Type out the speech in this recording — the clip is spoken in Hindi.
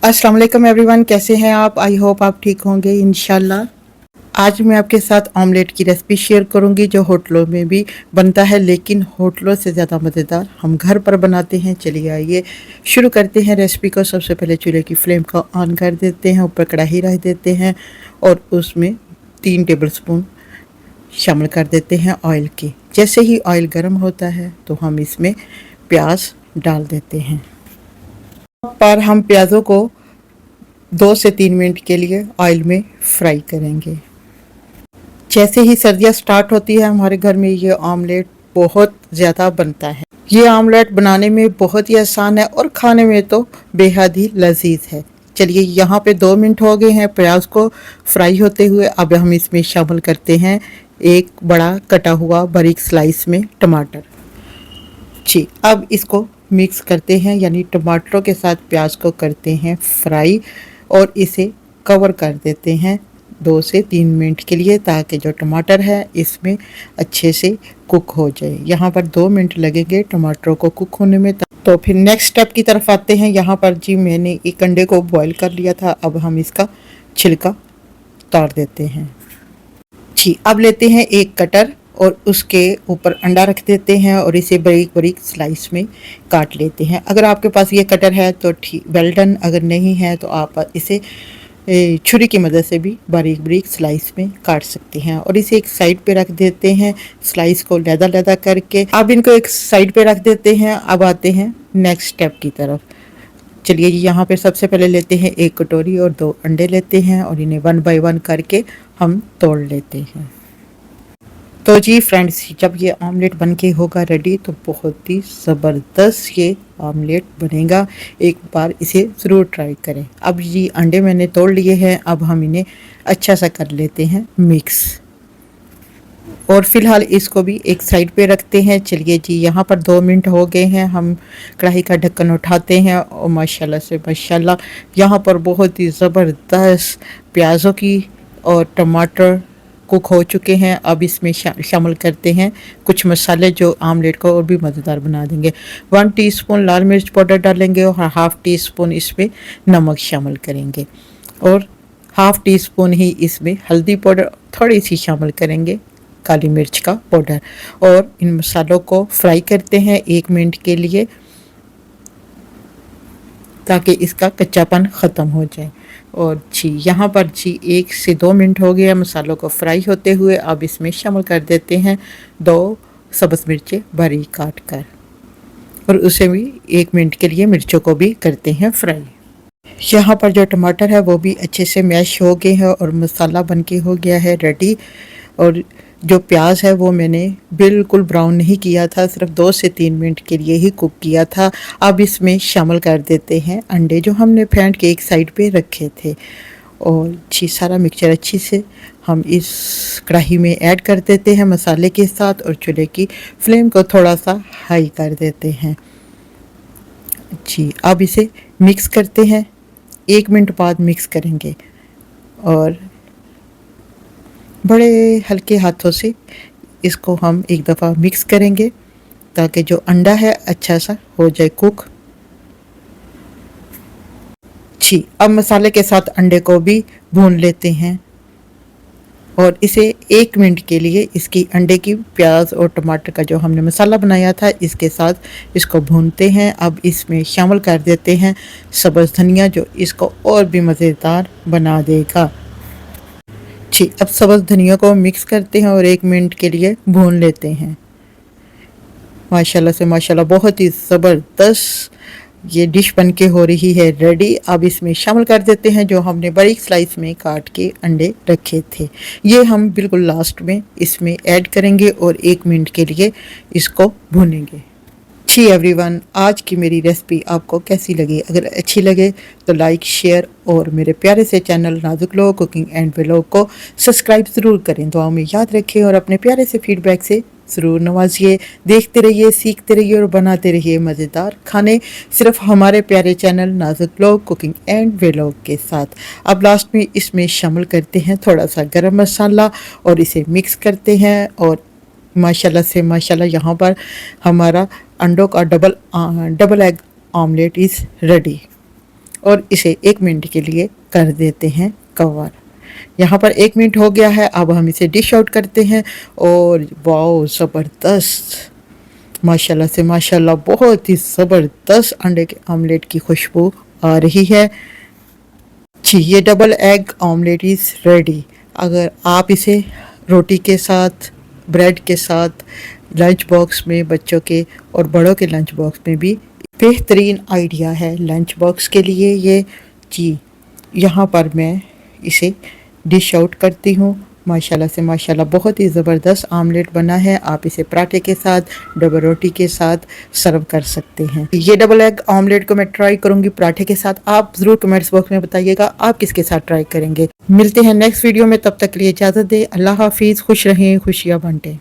अस्सलाम वालेकुम एवरीवन, कैसे हैं आप? आई होप आप ठीक होंगे इंशाल्लाह। आज मैं आपके साथ ऑमलेट की रेसिपी शेयर करूंगी जो होटलों में भी बनता है, लेकिन होटलों से ज़्यादा मज़ेदार हम घर पर बनाते हैं। चलिए आइए शुरू करते हैं रेसिपी को। सबसे पहले चूल्हे की फ्लेम को ऑन कर देते हैं, ऊपर कढ़ाई रख देते हैं और उसमें 3 टेबल स्पून शामिल कर देते हैं ऑयल की। जैसे ही ऑयल गर्म होता है तो हम इसमें प्याज डाल देते हैं। पर हम प्याज़ों को 2 से 3 मिनट के लिए ऑयल में फ्राई करेंगे। जैसे ही सर्दियाँ स्टार्ट होती है हमारे घर में ये ऑमलेट बहुत ज़्यादा बनता है। ये ऑमलेट बनाने में बहुत ही आसान है और खाने में तो बेहद ही लजीज है। चलिए यहाँ पे 2 मिनट हो गए हैं प्याज को फ्राई होते हुए। अब हम इसमें शामिल करते हैं एक बड़ा कटा हुआ बारीक स्लाइस में टमाटर। जी, अब इसको मिक्स करते हैं, यानी टमाटरों के साथ प्याज को करते हैं फ्राई और इसे कवर कर देते हैं 2 से 3 मिनट के लिए, ताकि जो टमाटर है इसमें अच्छे से कुक हो जाए। यहाँ पर 2 मिनट लगेंगे टमाटरों को कुक होने में। तो फिर नेक्स्ट स्टेप की तरफ आते हैं। यहाँ पर जी मैंने एक अंडे को बॉईल कर लिया था। अब हम इसका छिलका उतार देते हैं। जी, अब लेते हैं एक कटर और उसके ऊपर अंडा रख देते हैं और इसे बारीक बारीक स्लाइस में काट लेते हैं। अगर आपके पास ये कटर है तो ठीक, वेल डन। अगर नहीं है तो आप इसे छुरी की मदद से भी बारीक बारीक स्लाइस में काट सकते हैं और इसे एक साइड पे रख देते हैं, स्लाइस को लैदा लैदा करके। अब इनको एक साइड पे रख देते हैं। अब आते हैं नेक्स्ट स्टेप की तरफ। चलिए जी, यहाँ पे सबसे पहले लेते हैं एक कटोरी और 2 अंडे लेते हैं और इन्हें 1 बाय 1 करके हम तोड़ लेते हैं। तो जी फ्रेंड्स, जब ये ऑमलेट बन के होगा रेडी तो बहुत ही ज़बरदस्त ये ऑमलेट बनेगा। एक बार इसे ज़रूर ट्राई करें। अब जी अंडे मैंने तोड़ लिए हैं। अब हम इन्हें अच्छा सा कर लेते हैं मिक्स और फिलहाल इसको भी एक साइड पे रखते हैं। चलिए जी, यहाँ पर 2 मिनट हो गए हैं। हम कढ़ाई का ढक्कन उठाते हैं और माशाल्लाह से माशाल्लाह यहाँ पर बहुत ही ज़बरदस्त प्याज़ों की और टमाटर कुक हो चुके हैं। अब इसमें शामिल करते हैं कुछ मसाले जो आमलेट को और भी मज़ेदार बना देंगे। 1 टीस्पून लाल मिर्च पाउडर डालेंगे और ½ टीस्पून इसमें नमक शामिल करेंगे और ½ टीस्पून ही इसमें हल्दी पाउडर थोड़ी सी शामिल करेंगे, काली मिर्च का पाउडर। और इन मसालों को फ्राई करते हैं 1 मिनट के लिए, ताकि इसका कच्चापन ख़त्म हो जाए। और जी यहाँ पर जी 1 से 2 मिनट हो गया मसालों को फ्राई होते हुए। अब इसमें शामिल कर देते हैं 2 सब्ज़ मिर्चें बारीक काट कर और उसे भी 1 मिनट के लिए मिर्चों को भी करते हैं फ्राई। यहाँ पर जो टमाटर है वो भी अच्छे से मैश हो गए हैं और मसाला बन के हो गया है रेडी। और जो प्याज है वो मैंने बिल्कुल ब्राउन नहीं किया था, सिर्फ 2 से 3 मिनट के लिए ही कुक किया था। अब इसमें शामिल कर देते हैं अंडे जो हमने फेंट के एक साइड पे रखे थे और जी सारा मिक्सचर अच्छी से हम इस कढ़ाई में ऐड कर देते हैं मसाले के साथ और चूल्हे की फ्लेम को थोड़ा सा हाई कर देते हैं। जी, अब इसे मिक्स करते हैं। 1 मिनट बाद मिक्स करेंगे और बड़े हल्के हाथों से इसको हम एक दफ़ा मिक्स करेंगे ताकि जो अंडा है अच्छा सा हो जाए कुक। जी, अब मसाले के साथ अंडे को भी भून लेते हैं और इसे 1 मिनट के लिए इसकी अंडे की प्याज और टमाटर का जो हमने मसाला बनाया था इसके साथ इसको भूनते हैं। अब इसमें शामिल कर देते हैं सब्ज़ धनिया जो इसको और भी मज़ेदार बना देगा। जी, अब सब्ज़ धनिया को मिक्स करते हैं और 1 मिनट के लिए भून लेते हैं। माशाल्लाह से माशाल्लाह बहुत ही ज़बरदस्त ये डिश बनके हो रही है रेडी। अब इसमें शामिल कर देते हैं जो हमने बारीक स्लाइस में काट के अंडे रखे थे। ये हम बिल्कुल लास्ट में इसमें ऐड करेंगे और 1 मिनट के लिए इसको भूनेंगे। जी एवरीवन, आज की मेरी रेसिपी आपको कैसी लगी? अगर अच्छी लगे तो लाइक, शेयर और मेरे प्यारे से चैनल नाजुक लोग कुकिंग एंड व्लॉग को सब्सक्राइब ज़रूर करें। दुआओं में याद रखें और अपने प्यारे से फीडबैक से ज़रूर नवाजिए। देखते रहिए, सीखते रहिए और बनाते रहिए मज़ेदार खाने, सिर्फ हमारे प्यारे चैनल नाजुक लोग कुकिंग एंड व्लॉग के साथ। अब लास्ट में इसमें शामिल करते हैं थोड़ा सा गरम मसाला और इसे मिक्स करते हैं और माशाल्लाह से माशाल्लाह यहाँ पर हमारा अंडों का double egg omelette is ready. और इसे 1 मिनट के लिए कर देते हैं कवर। यहाँ पर 1 मिनट हो गया है, अब हम इसे डिश आउट करते हैं। और वाओ ज़बरदस्त, माशाल्लाह से माशाल्लाह, बहुत ही ज़बरदस्त अंडे के ऑमलेट की खुशबू आ रही है जी। ये double egg omelette is ready. अगर आप इसे रोटी के साथ, ब्रेड के साथ, लंच बॉक्स में बच्चों के और बड़ों के लंच बॉक्स में भी बेहतरीन आइडिया है लंच बॉक्स के लिए ये जी। यहाँ पर मैं इसे डिश आउट करती हूँ। माशाल्लाह से माशाल्लाह, बहुत ही ज़बरदस्त आमलेट बना है। आप इसे पराठे के साथ, डबल रोटी के साथ सर्व कर सकते हैं। ये डबल एग आमलेट को मैं ट्राई करूँगी पराठे के साथ। आप ज़रूर कमेंट्स बॉक्स में बताइएगा आप किसके साथ ट्राई करेंगे। मिलते हैं नेक्स्ट वीडियो में, तब तक के लिए इजाज़त दें। अल्लाह हाफिज़, खुश रहें, खुशियाँ बांटें।